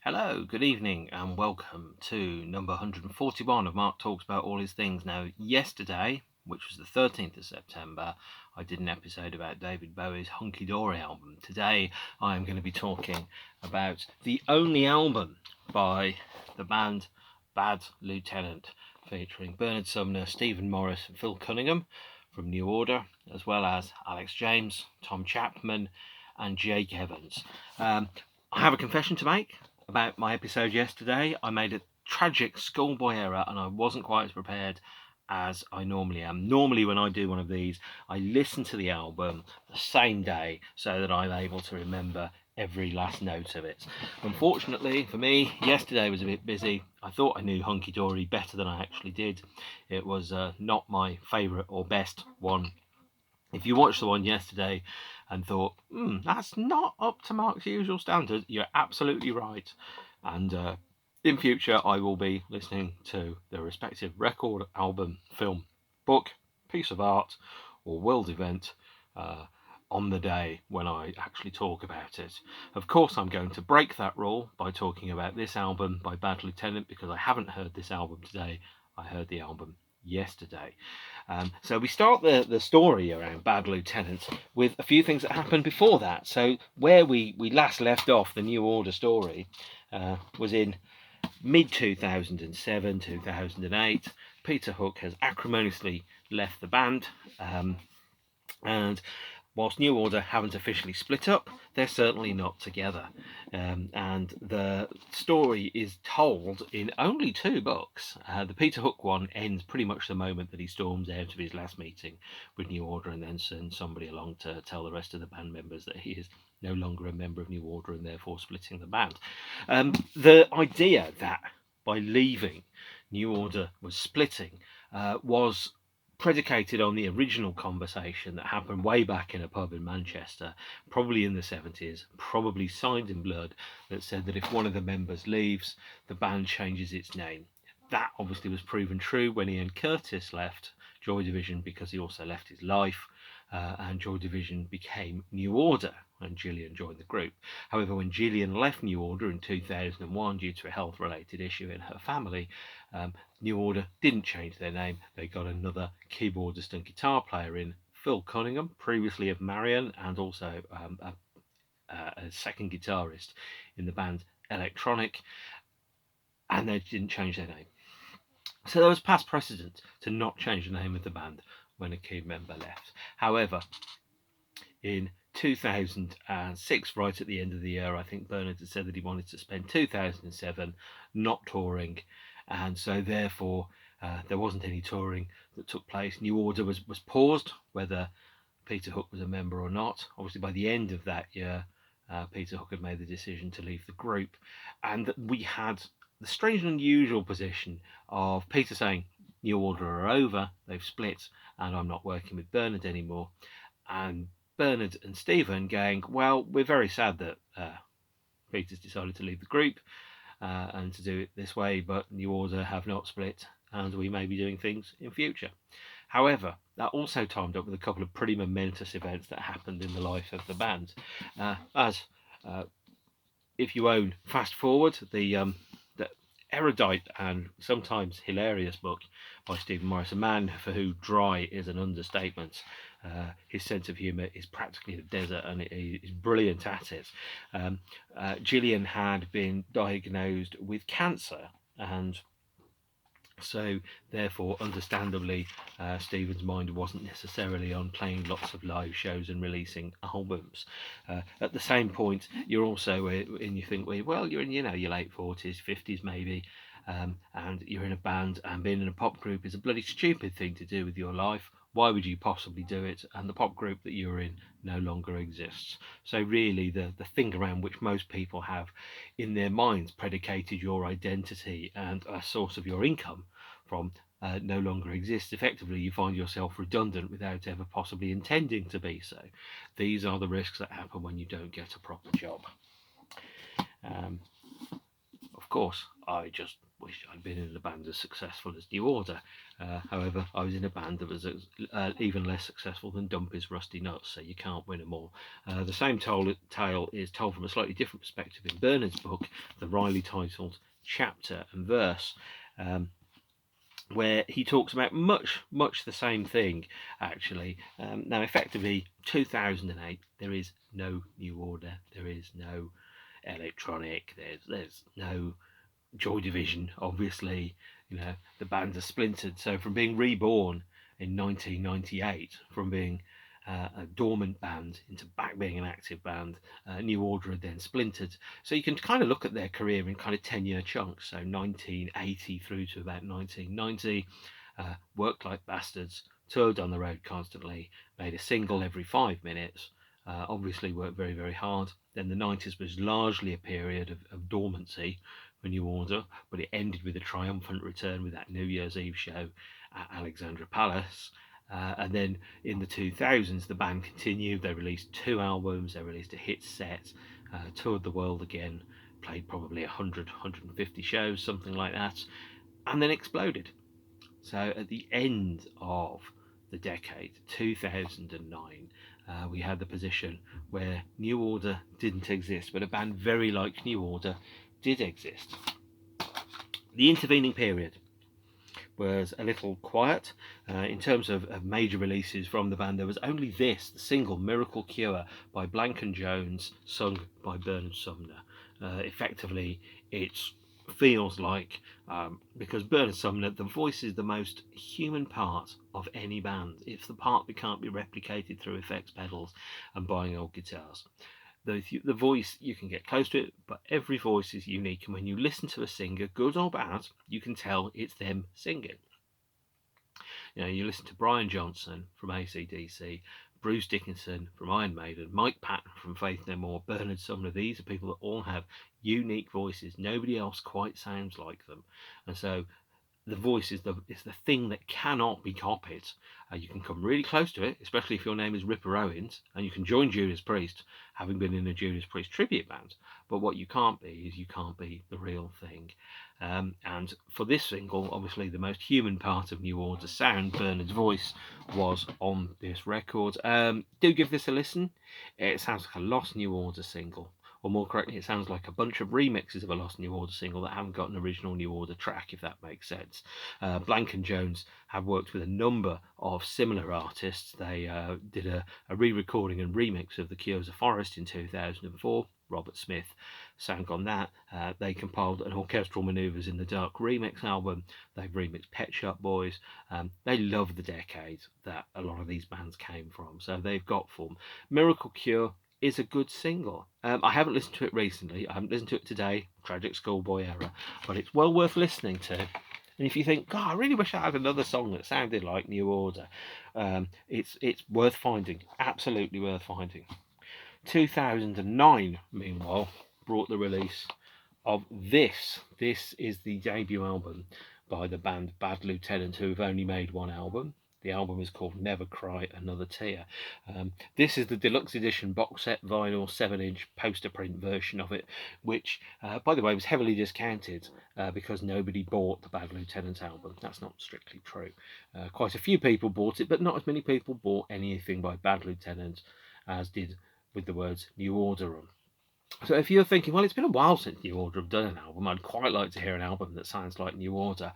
Hello, good evening, and welcome to number 141 of Mark Talks About All His Things. Now, yesterday, which was the 13th of September, I did an episode about David Bowie's Hunky Dory album. Today, I am going to be talking about the only album by the band Bad Lieutenant, featuring Bernard Sumner, Stephen Morris, and Phil Cunningham from New Order, as well as Alex James, Tom Chapman, and Jake Evans. I have a confession to make about my episode yesterday. I made a tragic schoolboy error and I wasn't quite as prepared as I normally am. Normally when I do one of these, I listen to the album the same day so that I'm able to remember every last note of it. Unfortunately for me, yesterday was a bit busy. I thought I knew Hunky Dory better than I actually did. It was not my favourite or best one. If you watched the one yesterday and thought, that's not up to Mark's usual standard, you're absolutely right. And in future, I will be listening to the respective record, album, film, book, piece of art, or world event on the day when I actually talk about it. Of course, I'm going to break that rule by talking about this album by Bad Lieutenant because I haven't heard this album today. I heard the album yesterday. So we start the story around Bad Lieutenant with a few things that happened before that. So where we last left off, the New Order story, was in mid-2007, 2008. Peter Hook has acrimoniously left the band, and whilst New Order haven't officially split up, they're certainly not together. And the story is told in only two books. The Peter Hook one ends pretty much the moment that he storms out of his last meeting with New Order and then sends somebody along to tell the rest of the band members that he is no longer a member of New Order and therefore splitting the band. The idea that by leaving New Order was splitting was predicated on the original conversation that happened way back in a pub in Manchester, probably in the 70s, probably signed in blood, that said that if one of the members leaves, the band changes its name. That obviously was proven true when Ian Curtis left Joy Division because he also left his life, and Joy Division became New Order and Gillian joined the group. However, when Gillian left New Order in 2001 due to a health-related issue in her family, New Order didn't change their name. They got another keyboardist and guitar player in, Phil Cunningham, previously of Marion, and also a second guitarist in the band Electronic, and they didn't change their name. So there was past precedent to not change the name of the band when a key member left. However, in 2006, right at the end of the year, I think Bernard had said that he wanted to spend 2007 not touring, and so therefore there wasn't any touring that took place. New Order was paused, whether Peter Hook was a member or not. Obviously, by the end of that year, Peter Hook had made the decision to leave the group, and we had the strange and unusual position of Peter saying, New Order are over, they've split, and I'm not working with Bernard anymore, and Bernard and Stephen going, well, we're very sad that Peter's decided to leave the group and to do it this way, but New Order have not split and we may be doing things in future. However, that also timed up with a couple of pretty momentous events that happened in the life of the band. If you own Fast Forward, the erudite and sometimes hilarious book by Stephen Morris, a man for who dry is an understatement. His sense of humour is practically the desert and he's brilliant at it. Gillian had been diagnosed with cancer, and so therefore understandably Stephen's mind wasn't necessarily on playing lots of live shows and releasing albums. At the same point, you're also in, you think, well, you're in your late 40s, 50s maybe, and you're in a band, and being in a pop group is a bloody stupid thing to do with your life. Why would you possibly do it? And the pop group that you're in no longer exists. So really the thing around which most people have in their minds predicated your identity and a source of your income from no longer exists. Effectively, you find yourself redundant without ever possibly intending to be so. These are the risks that happen when you don't get a proper job. Of course, I just wish I'd been in a band as successful as New Order. However, I was in a band that was even less successful than Dumpy's Rusty Nuts, so you can't win them all. The same tale is told from a slightly different perspective in Bernard's book, the wryly titled Chapter and Verse, where he talks about much the same thing, actually. Now, effectively, 2008, there is no New Order, there is no Electronic, there's no Joy Division, obviously. You know, the bands are splintered. So from being reborn in 1998, from being a dormant band into back being an active band, New Order had then splintered. So you can kind of look at their career in kind of 10-year chunks. So 1980 through to about 1990, worked like bastards, toured on the road constantly, made a single every 5 minutes. Obviously worked very hard. Then the 90s was largely a period of dormancy for New Order, but it ended with a triumphant return with that New Year's Eve show at Alexandra Palace. And then in the 2000s, the band continued. They released 2 albums, they released a hit set, toured the world again, played probably 150 shows, something like that, and then exploded. So at the end of the decade, 2009, we had the position where New Order didn't exist, but a band very like New Order did exist. The intervening period was a little quiet. In terms of major releases from the band, there was only this, the single Miracle Cure by Blank & Jones, sung by Bernard Sumner. Effectively, it feels like, because Bernard Sumner, the voice is the most human part of any band. It's the part that can't be replicated through effects pedals and buying old guitars. The voice, you can get close to it, but every voice is unique, and when you listen to a singer, good or bad, you can tell it's them singing. You know, you listen to Brian Johnson from AC/DC, Bruce Dickinson from Iron Maiden, Mike Patton from Faith No More, Bernard Sumner. These are people that all have unique voices. Nobody else quite sounds like them, and so the voice is the thing that cannot be copied. You can come really close to it, especially if your name is Ripper Owens, and you can join Judas Priest, having been in a Judas Priest tribute band. But what you can't be is you can't be the real thing. And for this single, obviously the most human part of New Order's sound, Bernard's voice, was on this record. Do give this a listen. It sounds like a lost New Order single. Or more correctly, it sounds like a bunch of remixes of a Lost New Order single that haven't got an original New Order track, if that makes sense. Blank & Jones have worked with a number of similar artists. They did a re-recording and remix of The Cure's A Forest in 2004. Robert Smith sang on that. They compiled an Orchestral Manoeuvres in the Dark remix album. They've remixed Pet Shop Boys. They love the decade that a lot of these bands came from, so they've got form. Miracle Cure is a good single. I haven't listened to it recently. I haven't listened to it today. Tragic Schoolboy Error. But it's well worth listening to. And if you think, God, I really wish I had another song that sounded like New Order, it's worth finding. Absolutely worth finding. 2009, meanwhile, brought the release of this. This is the debut album by the band Bad Lieutenant, who have only made one album. The album is called Never Cry Another Tear. This is the deluxe edition box set vinyl 7-inch poster print version of it, which, by the way, was heavily discounted because nobody bought the Bad Lieutenant album. That's not strictly true. Quite a few people bought it, but not as many people bought anything by Bad Lieutenant as did with the words New Order on. So if you're thinking, well, it's been a while since New Order have done an album, I'd quite like to hear an album that sounds like New Order,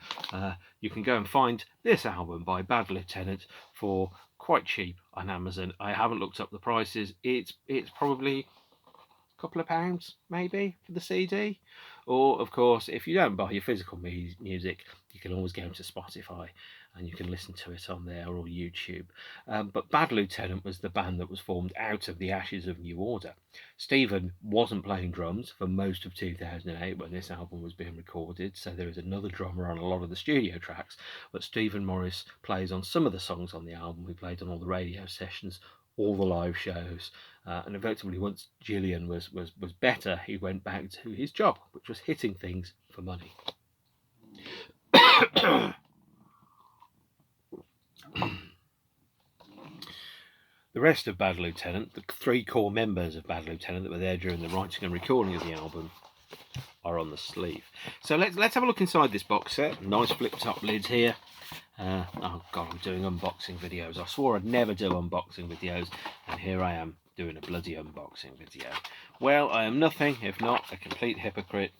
you can go and find this album by Bad Lieutenant for quite cheap on Amazon. I haven't looked up the prices. It's probably a couple of pounds, maybe, for the CD. Or, of course, if you don't buy your physical music, you can always go to Spotify and you can listen to it on there, or YouTube. But Bad Lieutenant was the band that was formed out of the ashes of New Order. Stephen wasn't playing drums for most of 2008 when this album was being recorded, so there is another drummer on a lot of the studio tracks, but Stephen Morris plays on some of the songs on the album. He played on all the radio sessions, all the live shows, and effectively once Gillian was better, he went back to his job, which was hitting things for money. The rest of Bad Lieutenant, the 3 core members of Bad Lieutenant that were there during the writing and recording of the album, are on the sleeve. So let's have a look inside this box set. Nice flip top lids here. Oh god, I'm doing unboxing videos. I swore I'd never do unboxing videos, and here I am doing a bloody unboxing video. Well, I am nothing if not a complete hypocrite,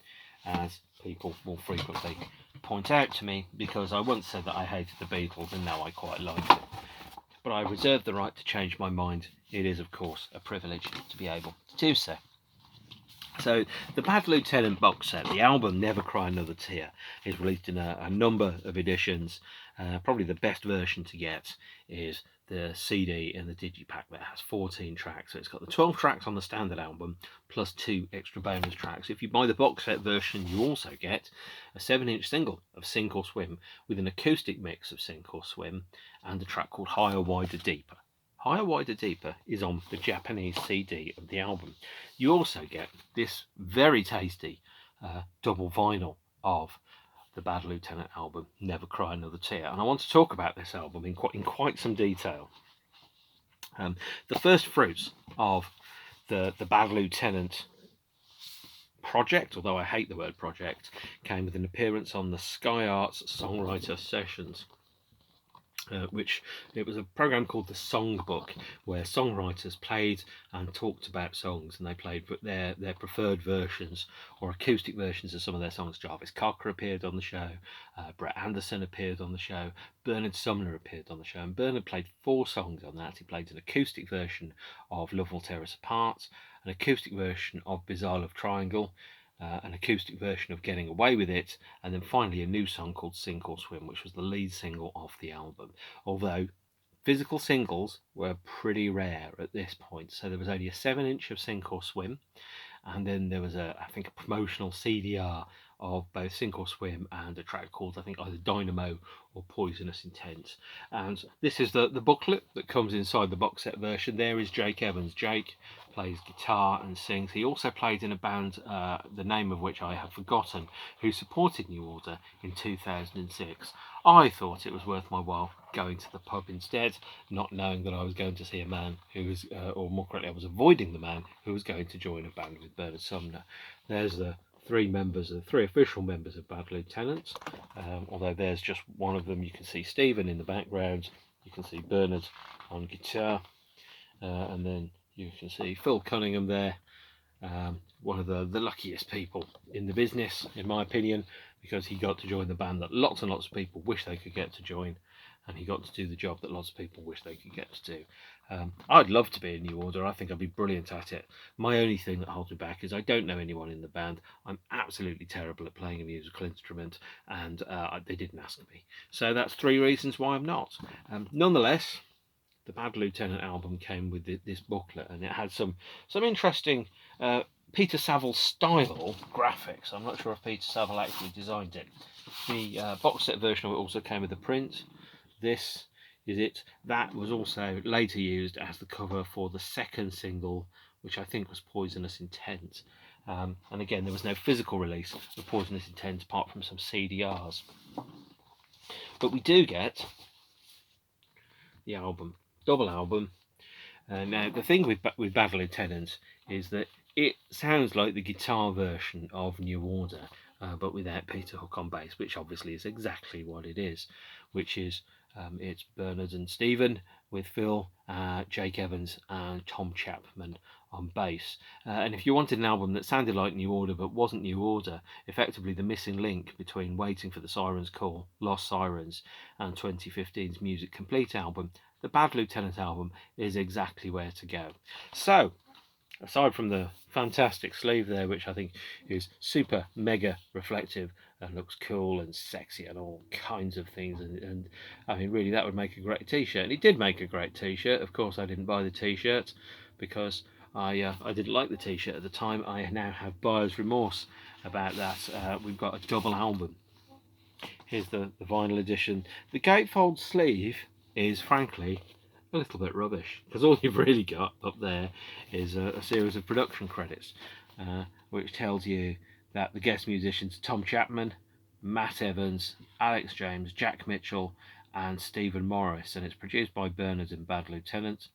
as people will frequently point out to me, because I once said that I hated the Beatles and now I quite like it. But I reserve the right to change my mind. It is, of course, a privilege to be able to do so. So the Bad Lieutenant box set, the album Never Cry Another Tear, is released in a number of editions. Probably the best version to get is the CD in the digipack that has 14 tracks. So it's got the 12 tracks on the standard album plus 2 extra bonus tracks. If you buy the box set version, you also get a 7-inch single of Sinkhole Swim with an acoustic mix of Sinkhole Swim and a track called Higher, Wider, Deeper. Higher, Wider, Deeper is on the Japanese CD of the album. You also get this very tasty double vinyl of the Bad Lieutenant album, Never Cry Another Tear. And I want to talk about this album in quite some detail. The first fruits of the Bad Lieutenant project, although I hate the word project, came with an appearance on the Sky Arts Songwriter Sessions. Which it was a program called the Songbook, where songwriters played and talked about songs, and they played their preferred versions or acoustic versions of some of their songs. Jarvis Cocker appeared on the show, Brett Anderson appeared on the show, Bernard Sumner appeared on the show, and Bernard played 4 songs on that. He played an acoustic version of Love Will Tear Us Apart, an acoustic version of Bizarre Love Triangle, an acoustic version of Getting Away With It, and then finally a new song called Sinkhole Swim, which was the lead single of the album. Although physical singles were pretty rare at this point, so there was only a 7-inch of Sinkhole Swim, and then there was I think a promotional CDR of both Sinkhole Swim and a track called, I think, either Dynamo or Poisonous Intent. And this is the booklet that comes inside the box set version. There is Jake Evans. Jake plays guitar and sings. He also played in a band, the name of which I have forgotten, who supported New Order in 2006. I thought it was worth my while going to the pub instead, not knowing that I was going to see a man who was, or more correctly, I was avoiding the man who was going to join a band with Bernard Sumner. There's the 3 official members of Bad Lieutenant, although there's just one of them. You can see Stephen in the background, you can see Bernard on guitar, and then you can see Phil Cunningham there, one of the luckiest people in the business, in my opinion, because he got to join the band that lots and lots of people wish they could get to join, and he got to do the job that lots of people wish they could get to do. I'd love to be in New Order. I think I'd be brilliant at it. My only thing that holds me back is I don't know anyone in the band. I'm absolutely terrible at playing a musical instrument, and they didn't ask me. So that's 3 reasons why I'm not. Nonetheless, the Bad Lieutenant album came with this booklet, and it had some interesting Peter Saville style graphics. I'm not sure if Peter Saville actually designed it. The box set version of it also came with a print. This is it. That was also later used as the cover for the second single, which I think was Poisonous Intent. And again, there was no physical release of Poisonous Intent apart from some CDRs. But we do get the album, double album. Now, the thing with Bad Lieutenant is that it sounds like the guitar version of New Order, but without Peter Hook on bass, which obviously is exactly what it is, which is it's Bernard and Stephen with Phil, Jake Evans and Tom Chapman on bass. And if you wanted an album that sounded like New Order but wasn't New Order, effectively the missing link between Waiting for the Sirens Call, Lost Sirens and 2015's Music Complete album, the Bad Lieutenant album is exactly where to go. So, aside from the fantastic sleeve there, which I think is super mega reflective and looks cool and sexy and all kinds of things, and I mean really that would make a great t-shirt, and it did make a great t-shirt. Of course I didn't buy the t-shirt because I didn't like the t-shirt at the time. I now have buyer's remorse about that. We've got a double album. Here's the vinyl edition. The gatefold sleeve is frankly a little bit rubbish, because all you've really got up there is a series of production credits, which tells you that the guest musicians Tom Chapman, Matt Evans, Alex James, Jack Mitchell and Stephen Morris, and it's produced by Bernard and Bad Lieutenant,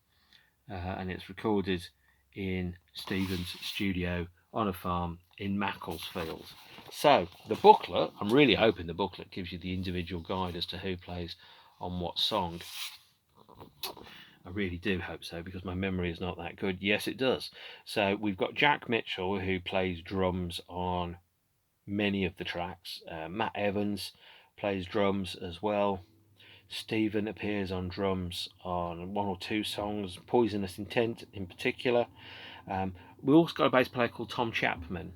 and it's recorded in Stephen's studio on a farm in Macclesfield. So the booklet, I'm really hoping the booklet gives you the individual guide as to who plays on what song. I really do hope so, because my memory is not that good. Yes, it does. So we've got Jack Mitchell, who plays drums on many of the tracks. Matt Evans plays drums as well. Stephen appears on drums on one or two songs, Poisonous Intent in particular. We also got a bass player called Tom Chapman.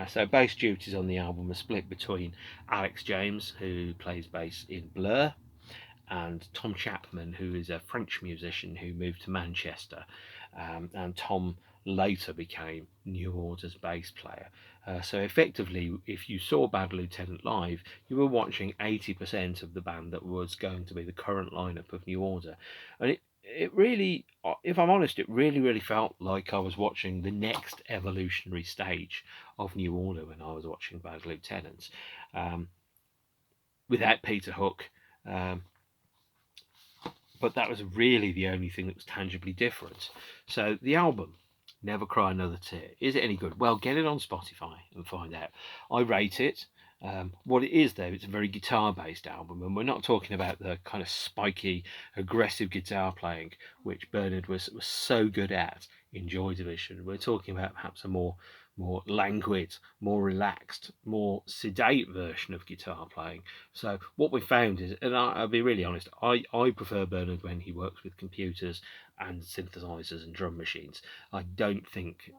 So bass duties on the album are split between Alex James, who plays bass in Blur, and Tom Chapman, who is a French musician who moved to Manchester. And Tom later became New Order's bass player. So effectively, if you saw Bad Lieutenant live, you were watching 80% of the band that was going to be the current lineup of New Order. And it really, if I'm honest, it really felt like I was watching the next evolutionary stage of New Order when I was watching Bad Lieutenants. Without Peter Hook, but that was really the only thing that was tangibly different. So the album, Never Cry Another Tear, is it any good? Well, get it on Spotify and find out. I rate it. What it is, though, it's a very guitar-based album, and we're not talking about the kind of spiky, aggressive guitar playing which Bernard was so good at in Joy Division. We're talking about perhaps a more languid, more relaxed, more sedate version of guitar playing. So what we found is, and I'll be really honest, I prefer Bernard when he works with computers and synthesizers and drum machines. I don't think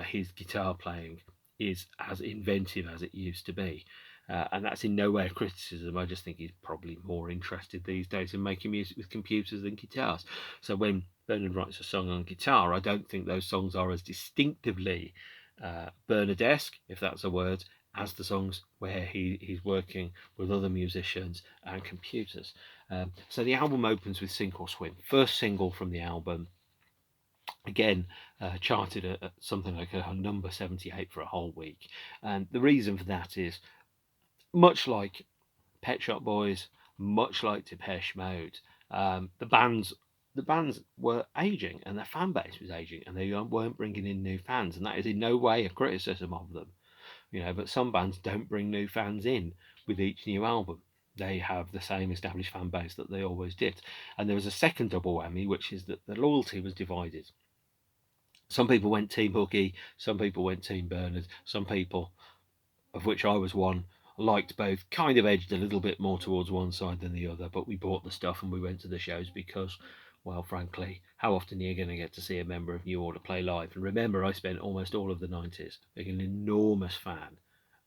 his guitar playing is as inventive as it used to be. And that's in no way a criticism. I just think he's probably more interested these days in making music with computers than guitars. So when Bernard writes a song on guitar, I don't think those songs are as distinctively Bernard-esque, if that's a word, as the songs where he's working with other musicians and computers. So the album opens with Sinkhole Swim, first single from the album. Again, charted at something like a number 78 for a whole week. And the reason for that is, much like Pet Shop Boys, much like Depeche Mode, the bands were aging and their fan base was aging, and they weren't bringing in new fans, and that is in no way a criticism of them, but some bands don't bring new fans in with each new album. They have the same established fan base that they always did. And there was a second double whammy, which is that the loyalty was divided. Some people went Team Hooky, some people went Team Bernard, some people, of which I was one, liked both, kind of edged a little bit more towards one side than the other, but we bought the stuff and we went to the shows because, well, frankly, how often are you going to get to see a member of New Order play live? And remember, I spent almost all of the 90s being an enormous fan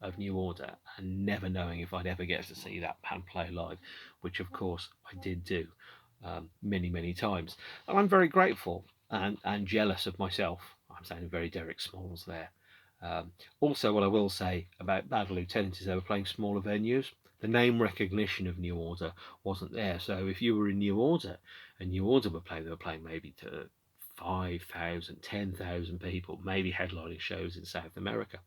of New Order and never knowing if I'd ever get to see that band play live, which of course I did do many times. And I'm very grateful and jealous of myself. I'm sounding very Derek Smalls there. Also, what I will say about Bad Lieutenant is they were playing smaller venues. The name recognition of New Order wasn't there. So if you were in New Order and New Order were playing, they were playing maybe to 5,000, 10,000 people, maybe headlining shows in South America.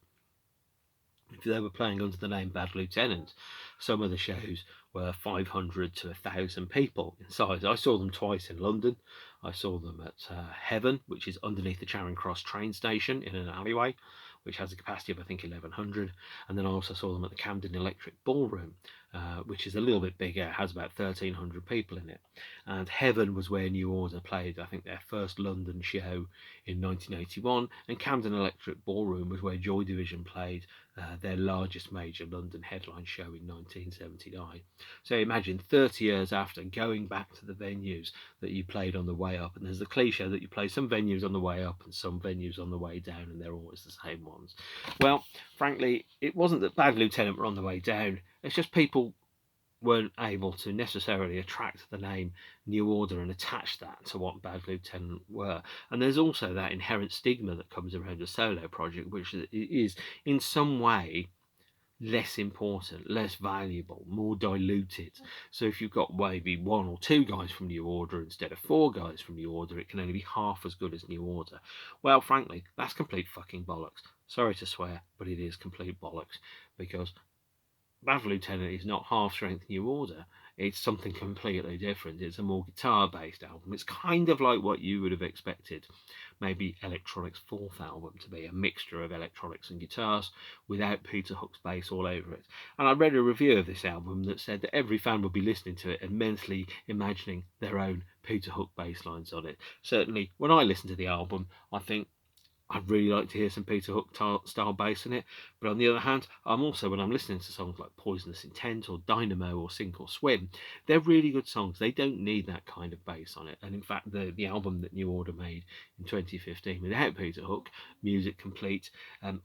If they were playing under the name Bad Lieutenant, some of the shows were 500 to 1,000 people in size. I saw them twice in London. I saw them at Heaven, which is underneath the Charing Cross train station in an alleyway, which has a capacity of, I think, 1,100. And then I also saw them at the Camden Electric Ballroom, which is a little bit bigger, has about 1,300 people in it. And Heaven was where New Order played, I think, their first London show in 1981. And Camden Electric Ballroom was where Joy Division played their largest major London headline show in 1979. So imagine 30 years after, going back to the venues that you played on the way up, and there's the cliche that you play some venues on the way up and some venues on the way down, and they're always the same ones. Well, frankly, it wasn't that Bad Lieutenant were on the way down, it's just people weren't able to necessarily attract the name New Order and attach that to what Bad Lieutenant were. And there's also that inherent stigma that comes around a solo project, which is in some way less important, less valuable, more diluted. So if you've got maybe one or two guys from New Order instead of four guys from New Order, it can only be half as good as New Order. Well, frankly, that's complete fucking bollocks. Sorry to swear, but it is complete bollocks, because Bad Lieutenant is not half strength New Order. It's something completely different. It's a more guitar-based album. It's kind of like what you would have expected maybe Electronic's fourth album to be, a mixture of electronics and guitars without Peter Hook's bass all over it. And I read a review of this album that said that every fan would be listening to it and mentally imagining their own Peter Hook bass lines on it. Certainly, when I listen to the album, I think I'd really like to hear some Peter Hook style bass in it. But on the other hand, I'm also, when I'm listening to songs like Poisonous Intent or Dynamo or Sinkhole Swim, they're really good songs. They don't need that kind of bass on it. And in fact, the album that New Order made in 2015 without Peter Hook, Music Complete,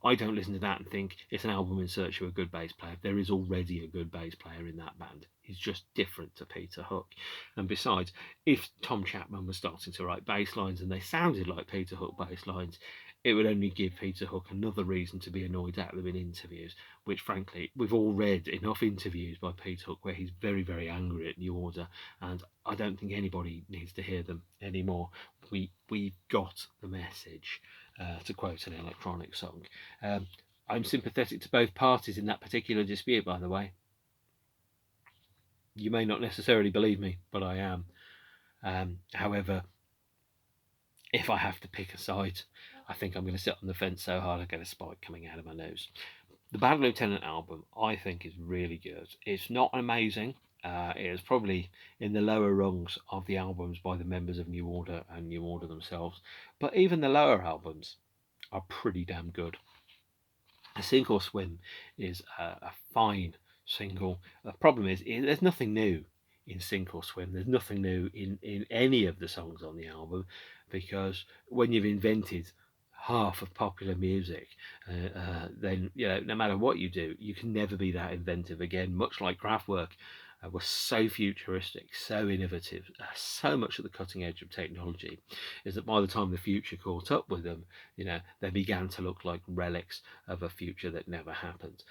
I don't listen to that and think it's an album in search of a good bass player. There is already a good bass player in that band. He's just different to Peter Hook. And besides, if Tom Chapman was starting to write bass lines and they sounded like Peter Hook bass lines, it would only give Peter Hook another reason to be annoyed at them in interviews, which frankly, we've all read enough interviews by Peter Hook where he's very, very angry at New Order, and I don't think anybody needs to hear them anymore. We've got the message, to quote an electronic song. I'm sympathetic to both parties in that particular dispute, by the way. You may not necessarily believe me, but I am. However, if I have to pick a side, I think I'm going to sit on the fence so hard I get a spike coming out of my nose. The Bad Lieutenant album, I think, is really good. It's not amazing. It is probably in the lower rungs of the albums by the members of New Order and New Order themselves. But even the lower albums are pretty damn good. A Sinkhole Swim is a fine single. The problem is, there's nothing new in Sinkhole Swim. There's nothing new in any of the songs on the album, because when you've invented half of popular music, then no matter what you do, you can never be that inventive again. Much like Kraftwerk were so futuristic, so innovative, so much at the cutting edge of technology, is that by the time the future caught up with them, they began to look like relics of a future that never happened.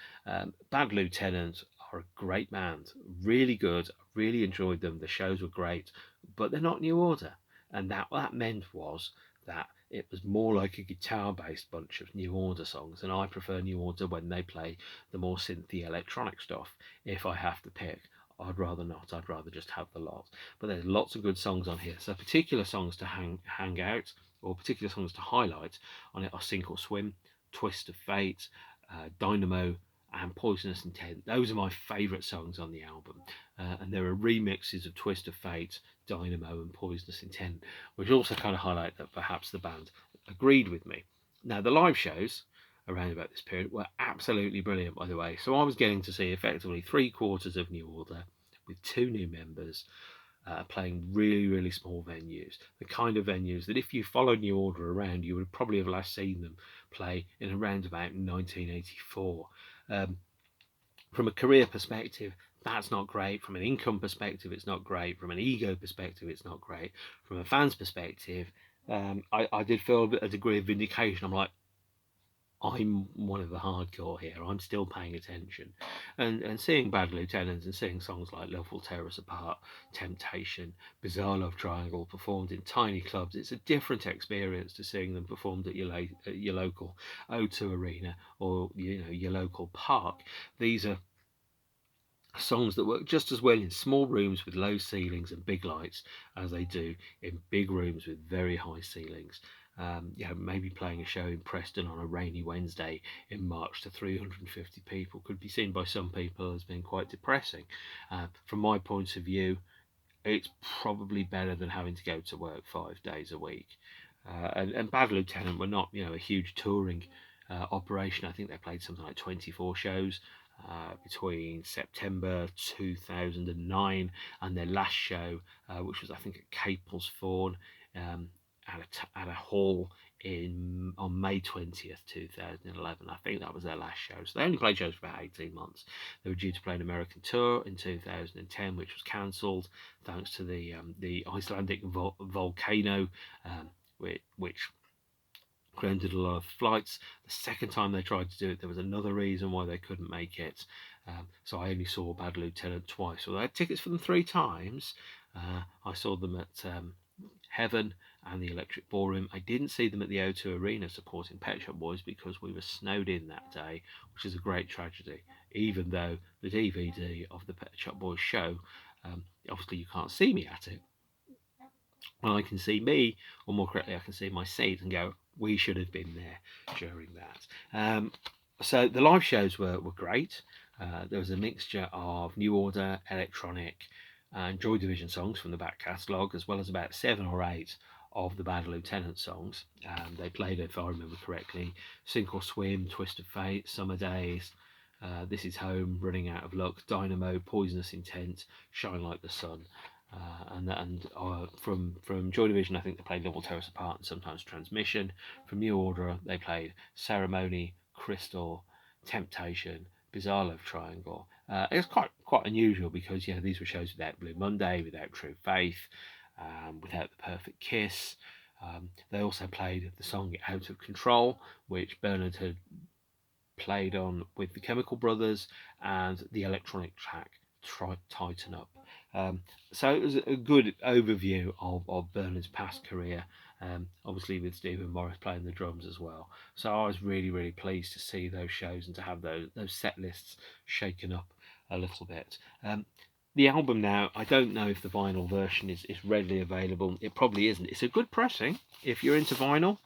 Bad Lieutenant are a great band, really good. Really enjoyed them. The shows were great, but they're not New Order, and that meant was that it was more like a guitar-based bunch of New Order songs, and I prefer New Order when they play the more synthy electronic stuff. If I have to pick, I'd rather not. I'd rather just have the lot. But there's lots of good songs on here. So particular songs to hang out, or particular songs to highlight on it are Sinkhole Swim, Twist of Fate, Dynamo, and Poisonous Intent. Those are my favourite songs on the album. And there are remixes of Twist of Fate, Dynamo, and Poisonous Intent, which also kind of highlight that perhaps the band agreed with me. Now, the live shows around about this period were absolutely brilliant, by the way. So I was getting to see effectively 3/4 of New Order with 2 new members playing really, really small venues. The kind of venues that if you followed New Order around, you would probably have last seen them play in around about 1984. From a career perspective, that's not great. From an income perspective, it's not great. From an ego perspective, it's not great. From a fan's perspective, I did feel a degree of vindication. I'm like, I'm one of the hardcore here. I'm still paying attention, and seeing Bad Lieutenants and seeing songs like Love Will Tear Us Apart, Temptation, Bizarre Love Triangle performed in tiny clubs. It's a different experience to seeing them performed at your local O2 Arena or your local park. These are songs that work just as well in small rooms with low ceilings and big lights as they do in big rooms with very high ceilings. Maybe playing a show in Preston on a rainy Wednesday in March to 350 people could be seen by some people as being quite depressing. From my point of view, it's probably better than having to go to work 5 days a week. And Bad Lieutenant were not, a huge touring operation. I think they played something like 24 shows between September 2009 and their last show, which was I think at Capel's Fawn, at a hall on May 20th 2011. I think that was their last show. So they only played shows for about 18 months. They were due to play an American tour in 2010, which was cancelled thanks to the Icelandic volcano, which grounded a lot of flights. The second time they tried to do it, there was another reason why they couldn't make it. So I only saw Bad Lieutenant twice. Well, I had tickets for them 3 times. I saw them at Heaven and the Electric Ballroom. I didn't see them at the O2 Arena supporting Pet Shop Boys because we were snowed in that day, which is a great tragedy. Even though the DVD of the Pet Shop Boys show, obviously you can't see me at it, well, I can see me, or more correctly, I can see my seat and go, we should have been there during that. So the live shows were great. There was a mixture of New Order, electronic, and Joy Division songs from the back catalogue, as well as about 7 or 8 of the Bad Lieutenant songs. They played, if I remember correctly, Sinkhole Swim, Twist of Fate, Summer Days, This Is Home, Running Out of Luck, Dynamo, Poisonous Intent, Shine Like the Sun. From Joy Division, I think they played Love Will Tear Us Apart and sometimes Transmission. From New Order, they played Ceremony, Crystal, Temptation, Bizarre Love Triangle. It was quite unusual because these were shows without Blue Monday, without True Faith, without The Perfect Kiss. They also played the song Out of Control, which Bernard had played on with the Chemical Brothers, and the electronic track Tighten Up. So it was a good overview of Bernard's past career, obviously with Stephen Morris playing the drums as well. So I was really pleased to see those shows and to have those set lists shaken up a little bit. The album now, I don't know if the vinyl version is readily available. It probably isn't. It's a good pressing if you're into vinyl.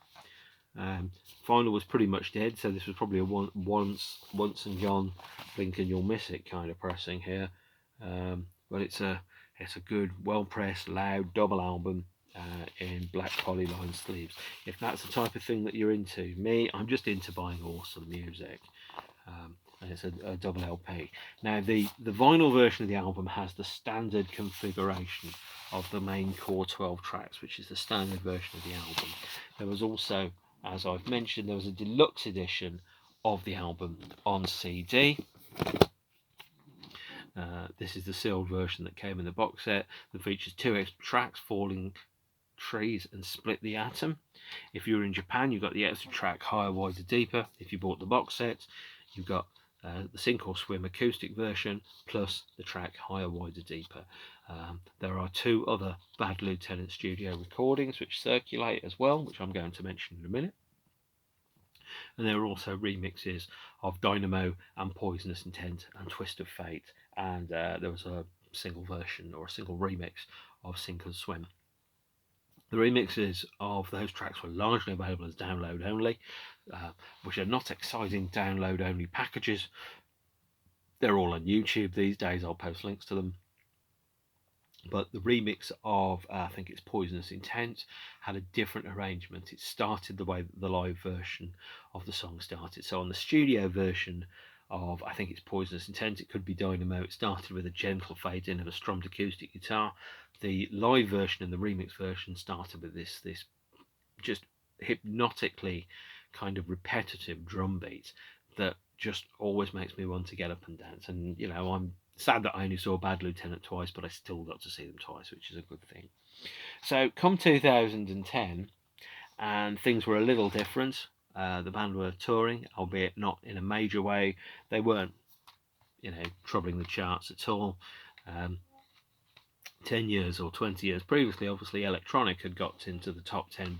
Vinyl was pretty much dead, so this was probably a once and John blink and you'll miss it kind of pressing here. But it's a good, well pressed, loud double album in black polyline sleeves. If that's the type of thing that you're into, I'm just into buying awesome music. And it's a double LP. Now the vinyl version of the album has the standard configuration of the main core 12 tracks, which is the standard version of the album. There was also, as I've mentioned, there was a deluxe edition of the album on CD. This is the sealed version that came in the box set that features 2 extra tracks, Falling Trees and Split the Atom. If you were in Japan, you got the extra track Higher, Wider, Deeper. If you bought the box set, you've got the Sinkhole Swim acoustic version plus the track Higher, Wider, Deeper. There are 2 other Bad Lieutenant studio recordings which circulate as well, which I'm going to mention in a minute. And there are also remixes of Dynamo and Poisonous Intent and Twist of Fate, and there was a single version or a single remix of Sinkhole Swim. The remixes of those tracks were largely available as download only, which are not exciting download only packages. They're all on YouTube these days. I'll post links to them. But the remix of, I think it's Poisonous Intent, had a different arrangement. It started the way that the live version of the song started. So on the studio version of, I think it's Poisonous Intent, it could be Dynamo, it started with a gentle fade in of a strummed acoustic guitar. The live version and the remix version started with this just hypnotically kind of repetitive drum beat that just always makes me want to get up and dance. And I'm sad that I only saw Bad Lieutenant twice, but I still got to see them twice, which is a good thing. So come 2010, and things were a little different. The band were touring, albeit not in a major way. They weren't, troubling the charts at all. 10 years or 20 years previously, obviously, electronic had got into the top 10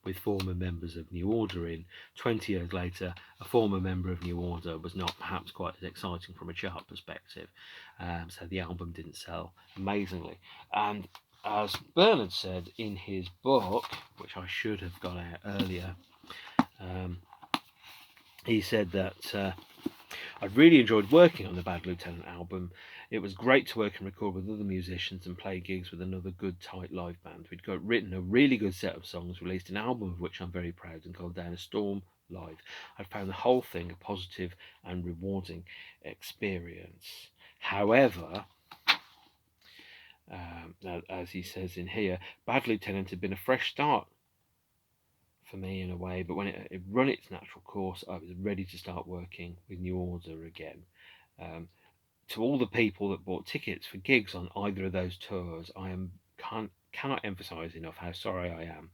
with former members of New Order in. 20 years later, a former member of New Order was not perhaps quite as exciting from a chart perspective, so the album didn't sell amazingly. And as Bernard said in his book, which I should have got out earlier, he said that I really enjoyed working on the Bad Lieutenant album. It was great to work and record with other musicians and play gigs with another good, tight live band. We'd got written a really good set of songs, released an album of which I'm very proud, and called Down a Storm live. I found the whole thing a positive and rewarding experience. However, as he says in here, Bad Lieutenant had been a fresh start for me in a way, but when it run its natural course, I was ready to start working with New Order again. To all the people that bought tickets for gigs on either of those tours, cannot emphasise enough how sorry I am.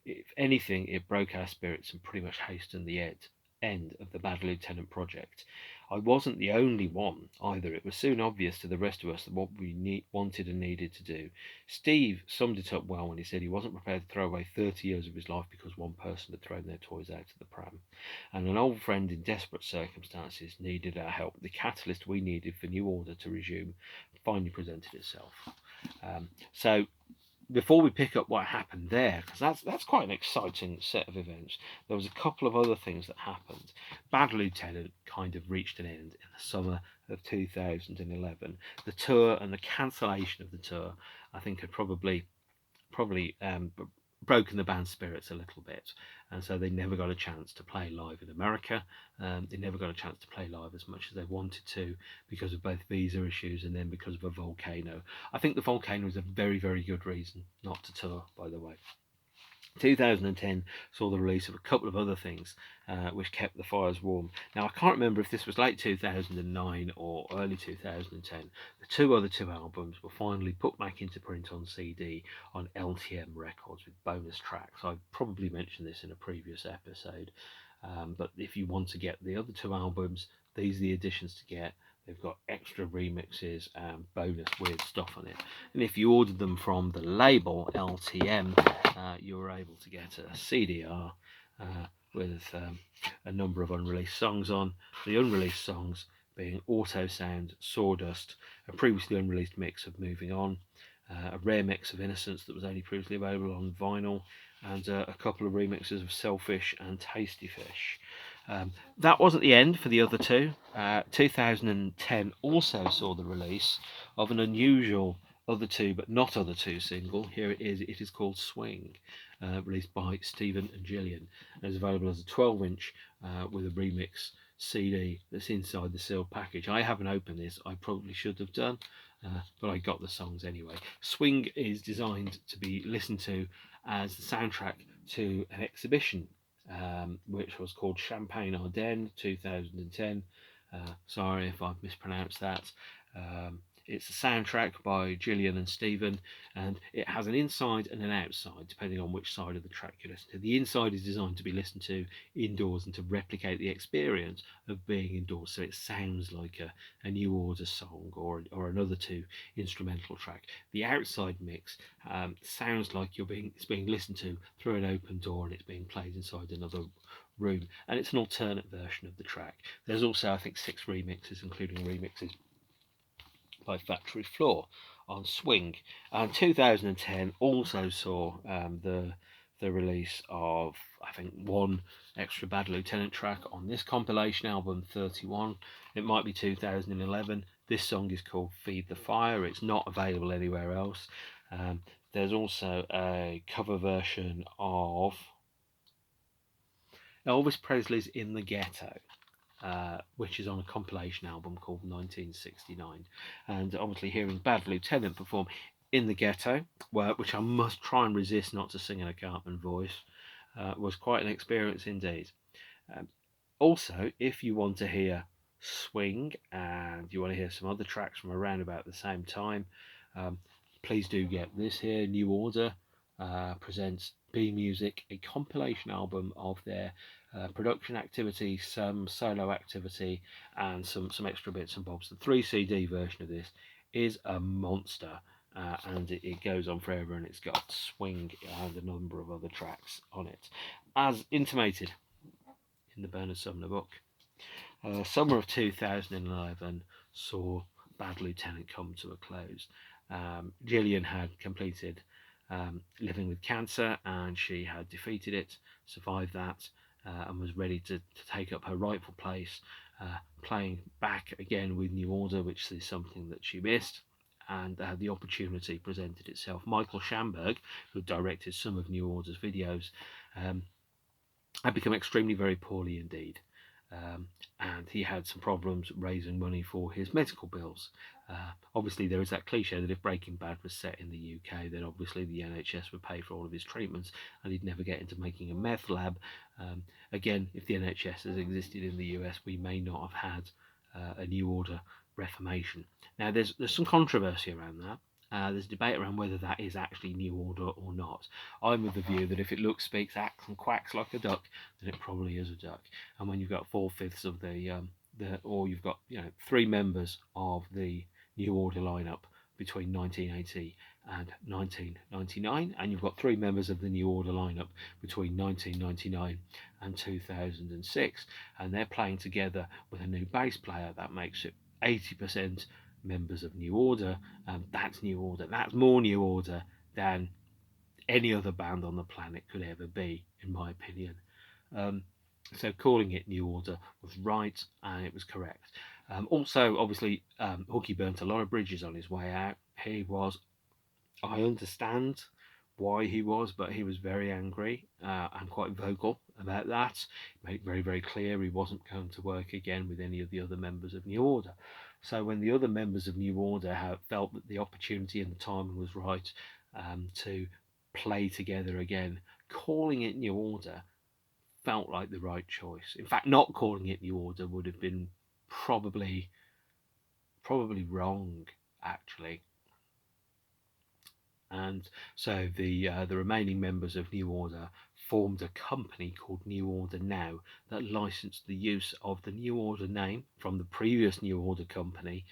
If anything, it broke our spirits and pretty much hastened the end of the Bad Lieutenant project. I wasn't the only one either. It was soon obvious to the rest of us that what we wanted and needed to do. Steve summed it up well when he said he wasn't prepared to throw away 30 years of his life because one person had thrown their toys out of the pram. And an old friend in desperate circumstances needed our help. The catalyst we needed for New Order to resume finally presented itself. So before we pick up what happened there, because that's quite an exciting set of events, there was a couple of other things that happened. Bad Lieutenant kind of reached an end in the summer of 2011. The tour and the cancellation of the tour, I think, had probably broken the band's spirits a little bit, and so they never got a chance to play live in America. They never got a chance to play live as much as they wanted to because of both visa issues and then because of a volcano. I think the volcano is a very, very good reason not to tour, by the way. 2010 saw the release of a couple of other things which kept the fires warm. Now, I can't remember if this was late 2009 or early 2010. The two albums were finally put back into print on CD on LTM Records with bonus tracks. I've probably mentioned this in a previous episode, but if you want to get the other two albums, these are the editions to get. They've got extra remixes and bonus weird stuff on it. And if you ordered them from the label LTM, you were able to get a CDR with a number of unreleased songs on. The unreleased songs being Auto Sound, Sawdust, a previously unreleased mix of Moving On, a rare mix of Innocence that was only previously available on vinyl, and a couple of remixes of Selfish and Tasty Fish. That wasn't the end for the other two. 2010 also saw the release of an unusual Other Two But Not Other Two single. Here it is. It is called Swing, released by Stephen and Gillian. It is available as a 12-inch with a remix CD that's inside the sealed package. I haven't opened this. I probably should have done, but I got the songs anyway. Swing is designed to be listened to as the soundtrack to an exhibition which was called Champagne Ardennes 2010. Sorry if I've mispronounced that. It's a soundtrack by Gillian and Stephen, and it has an inside and an outside, depending on which side of the track you listen to. The inside is designed to be listened to indoors and to replicate the experience of being indoors, so it sounds like a New Order song or another two instrumental track. The outside mix sounds like it's being listened to through an open door and it's being played inside another room, and it's an alternate version of the track. There's also, I think, 6 remixes, including remixes by Factory Floor on Swing. And 2010 also saw the release of, I think, one extra Bad Lieutenant track on this compilation album 31. It might be 2011. This song is called Feed the Fire. It's not available anywhere else. There's also a cover version of Elvis Presley's In the Ghetto, which is on a compilation album called 1969. And obviously hearing Bad Lieutenant perform In the Ghetto, which I must try and resist not to sing in a Cartman voice, was quite an experience indeed. Also, if you want to hear Swing and you want to hear some other tracks from around about the same time, please do get this here. New Order presents B Music, a compilation album of their production activity, some solo activity, and some extra bits and bobs. The 3 CD version of this is a monster, and it goes on forever, and it's got Swing and a number of other tracks on it, as intimated in the Bernard Sumner book. Summer of 2011 saw Bad Lieutenant come to a close. Gillian had completed living with cancer, and she had defeated it, survived that, and was ready to take up her rightful place, playing back again with New Order, which is something that she missed. And the opportunity presented itself. Michael Schamberg, who directed some of New Order's videos, had become extremely very poorly indeed. And he had some problems raising money for his medical bills. Obviously, there is that cliche that if Breaking Bad was set in the UK, then obviously the NHS would pay for all of his treatments and he'd never get into making a meth lab. Again, if the NHS has existed in the US, we may not have had a New Order reformation. Now, there's some controversy around that. There's debate around whether that is actually New Order or not. I'm of the view that if it looks, speaks, acts and quacks like a duck, then it probably is a duck. And when you've got 4/5 of the or you've got 3 members of the New Order lineup between 1980 and 1999, and you've got 3 members of the New Order lineup between 1999 and 2006, and they're playing together with a new bass player. That makes it 80% members of New Order. That's New Order. That's more New Order than any other band on the planet could ever be, in my opinion. So calling it New Order was right, and it was correct. Also, obviously, Hooky burnt a lot of bridges on his way out. I understand why he was, but he was very angry and quite vocal about that. Made it very, very clear he wasn't going to work again with any of the other members of New Order. So when the other members of New Order felt that the opportunity and the timing was right to play together again, calling it New Order felt like the right choice. In fact, not calling it New Order would have been probably wrong, actually. And so the remaining members of New Order formed a company called New Order Now that licensed the use of the New Order name from the previous New Order company,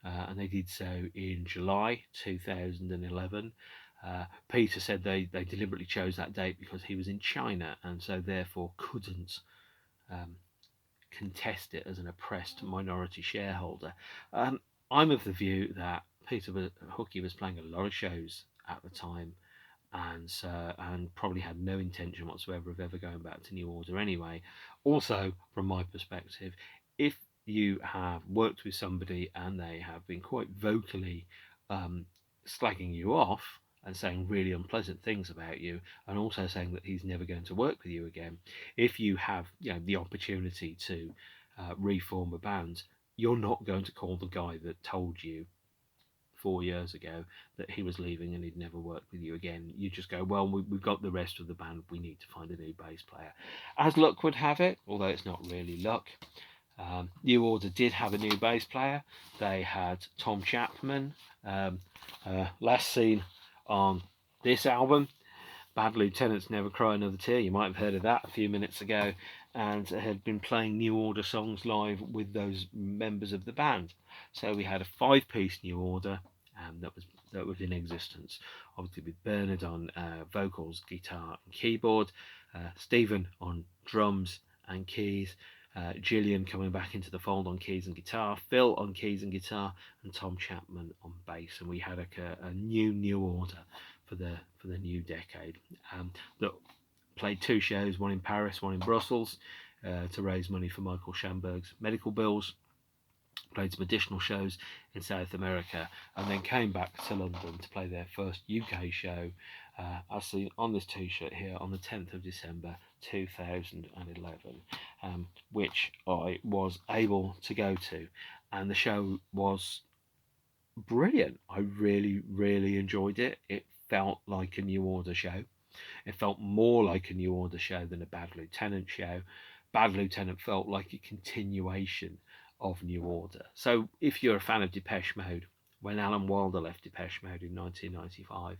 and they did so in July 2011. Peter said they deliberately chose that date because he was in China and so therefore couldn't contest it as an oppressed minority shareholder. I'm of the view that Hooky was playing a lot of shows at the time, and probably had no intention whatsoever of ever going back to New Order anyway. Also, from my perspective, if you have worked with somebody and they have been quite vocally slagging you off and saying really unpleasant things about you, and also saying that he's never going to work with you again, if you have the opportunity to reform a band, you're not going to call the guy that told you 4 years ago that he was leaving and he'd never work with you again. You just go, well, we've got the rest of the band, we need to find a new bass player. As luck would have it, although it's not really luck, New Order did have a new bass player. They had Tom Chapman, last seen on this album, Bad Lieutenants Never Cry Another Tear. You might have heard of that a few minutes ago, and had been playing New Order songs live with those members of the band. So we had a 5-piece New Order that was in existence, obviously with Bernard on vocals, guitar, and keyboard, Stephen on drums and keys, Gillian coming back into the fold on keys and guitar, Phil on keys and guitar, and Tom Chapman on bass. And we had a new Order for the new decade that played 2 shows, one in Paris, one in Brussels, to raise money for Michael Schamberg's medical bills. Played some additional shows in South America, and then came back to London to play their first UK show, as seen on this t-shirt here, on the 10th of December 2011, which I was able to go to, and the show was brilliant. I really, really enjoyed it. It felt like a New Order show. It felt more like a New Order show than a Bad Lieutenant show. Bad Lieutenant felt like a continuation of New Order. So if you're a fan of Depeche Mode, when Alan Wilder left Depeche Mode in 1995,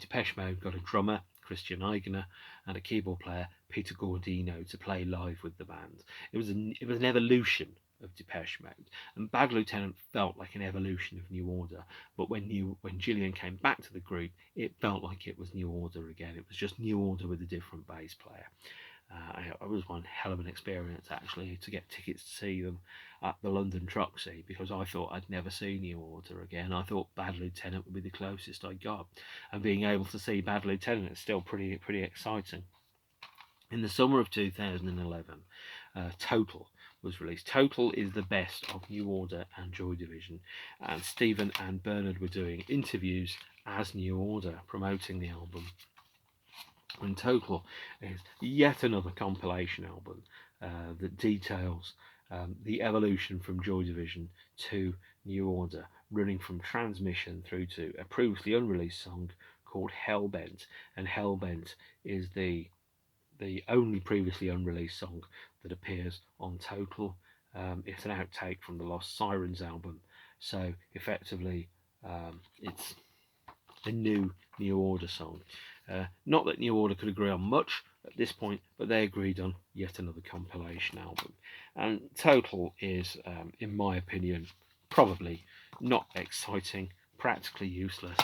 Depeche Mode got a drummer, Christian Eigner, and a keyboard player, Peter Gordino, to play live with the band. It was an evolution of Depeche Mode, and Bad Lieutenant felt like an evolution of New Order. But when Gillian came back to the group, it felt like it was New Order again. It was just New Order with a different bass player. It was one hell of an experience, actually, to get tickets to see them at the London Troxy, because I thought I'd never see New Order again. I thought Bad Lieutenant would be the closest I got, and being able to see Bad Lieutenant is still pretty exciting. In the summer of 2011, Total was released. Total is the best of New Order and Joy Division, and Stephen and Bernard were doing interviews as New Order, promoting the album. And Total is yet another compilation album that details the evolution from Joy Division to New Order, running from Transmission through to a previously unreleased song called Hellbent. And Hellbent is the only previously unreleased song that appears on Total. It's an outtake from the Lost Sirens album, so effectively it's a new Order song. Not that New Order could agree on much, at this point, but they agreed on yet another compilation album. And Total is, in my opinion, probably not exciting, practically useless,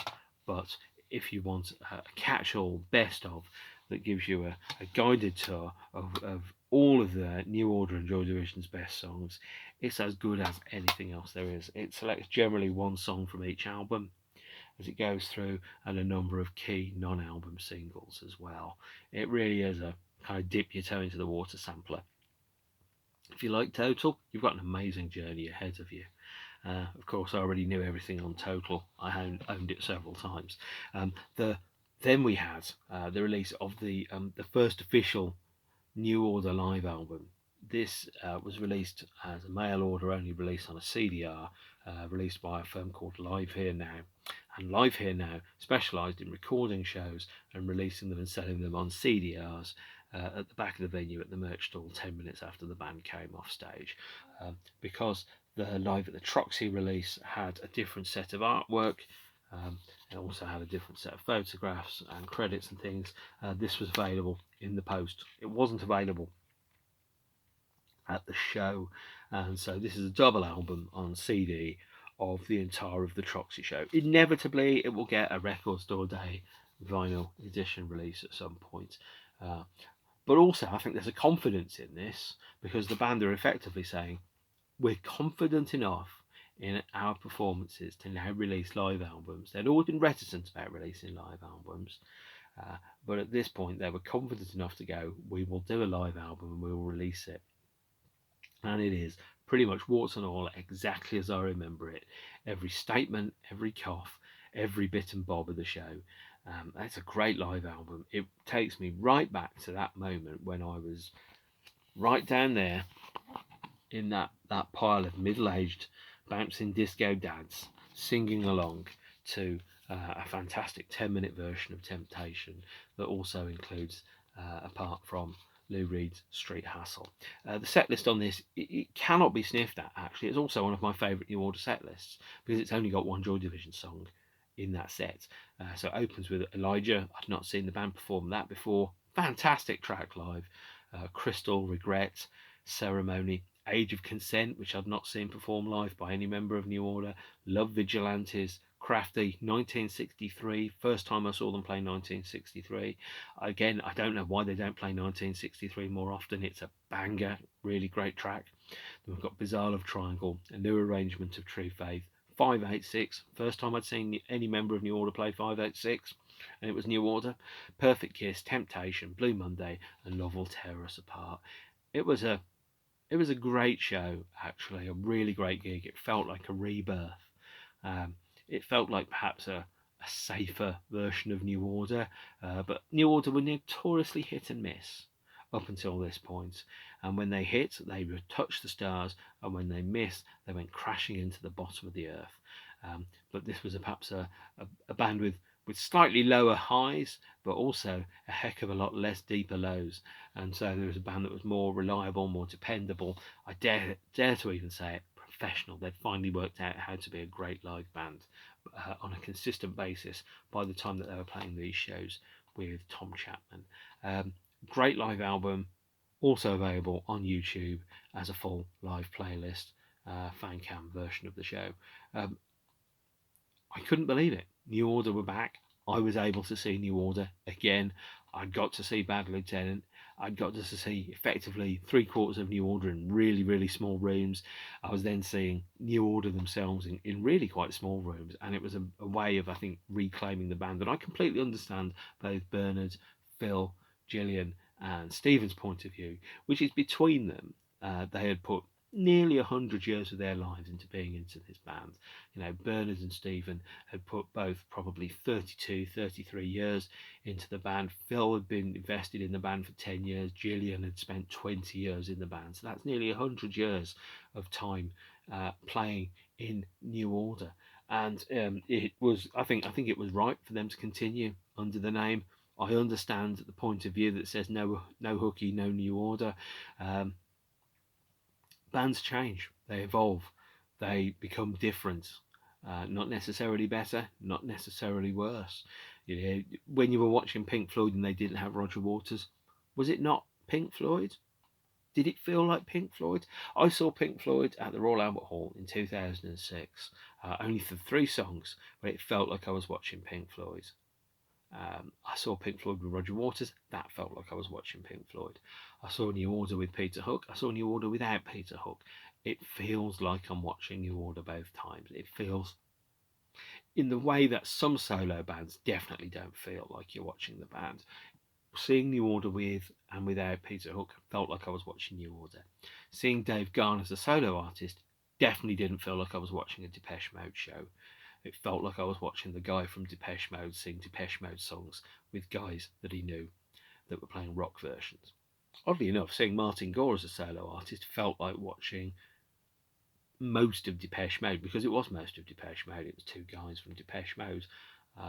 but if you want a catch-all best of that gives you a guided tour of all of the New Order and Joy Division's best songs, it's as good as anything else there is. It selects generally one song from each album as it goes through, and a number of key non-album singles as well. It really is a kind of dip your toe into the water sampler. If you like Total, you've got an amazing journey ahead of you. Of course, I already knew everything on Total. I owned it several times. Then we had the release of the first official New Order live album. This was released as a mail order only release on a CDR, released by a firm called Live Here Now. And Live Here Now specialised in recording shows and releasing them and selling them on CDRs at the back of the venue at the merch stall 10 minutes after the band came off stage. Because the Live at the Troxy release had a different set of artwork, it also had a different set of photographs and credits and things. This was available in the post. It wasn't available at the show, and so this is a double album on CD of the entire of the Troxy show. Inevitably, it will get a Record Store Day vinyl edition release at some point. But also, I think there's a confidence in this because the band are effectively saying, we're confident enough in our performances to now release live albums. They'd always been reticent about releasing live albums, but at this point they were confident enough to go, we will do a live album and we will release it. And it is pretty much warts and all exactly as I remember it. Every statement, every cough, every bit and bob of the show. It's a great live album. It takes me right back to that moment when I was right down there in that pile of middle-aged bouncing disco dads singing along to a fantastic 10-minute version of Temptation that also includes, apart from Lou Reed's Street Hassle. The set list on this, it cannot be sniffed at, actually. It's also one of my favourite New Order set lists because it's only got one Joy Division song in that set. So it opens with Elijah. I've not seen the band perform that before. Fantastic track live. Crystal, Regret, Ceremony, Age of Consent, which I've not seen perform live by any member of New Order, Love Vigilantes, Crafty, 1963, first time I saw them play 1963. Again, I don't know why they don't play 1963 more often. It's a banger, really great track. Then we've got Bizarre Love Triangle, a new arrangement of True Faith, 586, first time I'd seen any member of New Order play 586, and it was New Order. Perfect Kiss, Temptation, Blue Monday, and Love Will Tear Us Apart. It was a great show, actually, a really great gig. It felt like a rebirth. It felt like perhaps a safer version of New Order, but New Order were notoriously hit and miss up until this point. And when they hit, they would touch the stars, and when they missed, they went crashing into the bottom of the earth. But this was perhaps a band with slightly lower highs, but also a heck of a lot less deeper lows. And so there was a band that was more reliable, more dependable. I dare to even say it, professional. They'd finally worked out how to be a great live band on a consistent basis by the time that they were playing these shows with Tom Chapman. Great live album, also available on YouTube as a full live playlist, fan cam version of the show. I couldn't believe it. New Order were back. I was able to see New Order again. I got to see Bad Lieutenant. I got to see effectively 3/4 of New Order in really, really small rooms. I was then seeing New Order themselves in really quite small rooms, and it was a way of, I think, reclaiming the band. And I completely understand both Bernard, Phil, Gillian, and Stephen's point of view, which is between them. They had put nearly 100 years of their lives into being into this band. You know, Bernard and Stephen had put both probably 32, 33 years into the band. Phil had been invested in the band for 10 years. Gillian had spent 20 years in the band. So that's nearly 100 years of time playing in New Order. And it was, I think it was right for them to continue under the name. I understand the point of view that says no hooky, no New Order. Bands change, they evolve, they become different, not necessarily better, not necessarily worse. You know, when you were watching Pink Floyd and they didn't have Roger Waters, Was it not Pink Floyd? Did it feel like Pink Floyd? I saw Pink Floyd at the Royal Albert Hall in 2006, only for 3 songs, but it felt like I was watching Pink Floyd. I saw Pink Floyd with Roger Waters. That felt like I was watching Pink Floyd. I saw New Order with Peter Hook. I saw New Order without Peter Hook. It feels like I'm watching New Order both times. It feels in the way that some solo bands definitely don't feel like you're watching the band. Seeing New Order with and without Peter Hook felt like I was watching New Order. Seeing Dave Garn as a solo artist definitely didn't feel like I was watching a Depeche Mode show. It felt like I was watching the guy from Depeche Mode sing Depeche Mode songs with guys that he knew that were playing rock versions. Oddly enough, seeing Martin Gore as a solo artist felt like watching most of Depeche Mode, because it was most of Depeche Mode. It was 2 guys from Depeche Mode,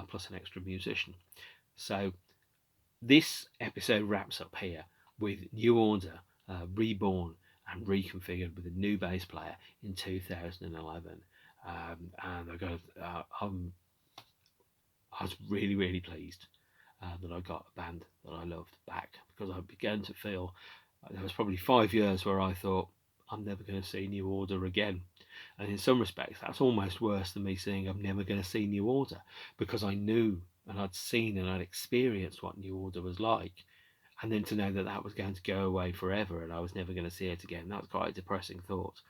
plus an extra musician. So this episode wraps up here with New Order reborn and reconfigured with a new bass player in 2011. And I was really, really pleased that I got a band that I loved back, because I began to feel there was probably 5 years where I thought I'm never going to see New Order again. And in some respects, that's almost worse than me saying I'm never going to see New Order, because I knew and I'd seen and I'd experienced what New Order was like. And then to know that that was going to go away forever and I was never going to see it again, that was quite a depressing thought.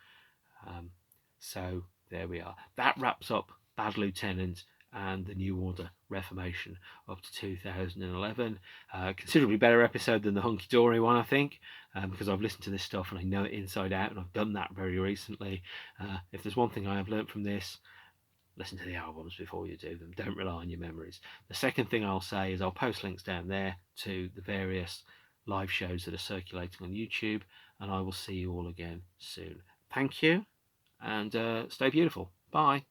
So there we are. That wraps up Bad Lieutenant and the New Order Reformation up to 2011. Considerably better episode than the Hunky Dory one, I think, because I've listened to this stuff and I know it inside out, and I've done that very recently. If there's one thing I have learnt from this, listen to the albums before you do them. Don't rely on your memories. The second thing I'll say is I'll post links down there to the various live shows that are circulating on YouTube, and I will see you all again soon. Thank you, and stay beautiful. Bye.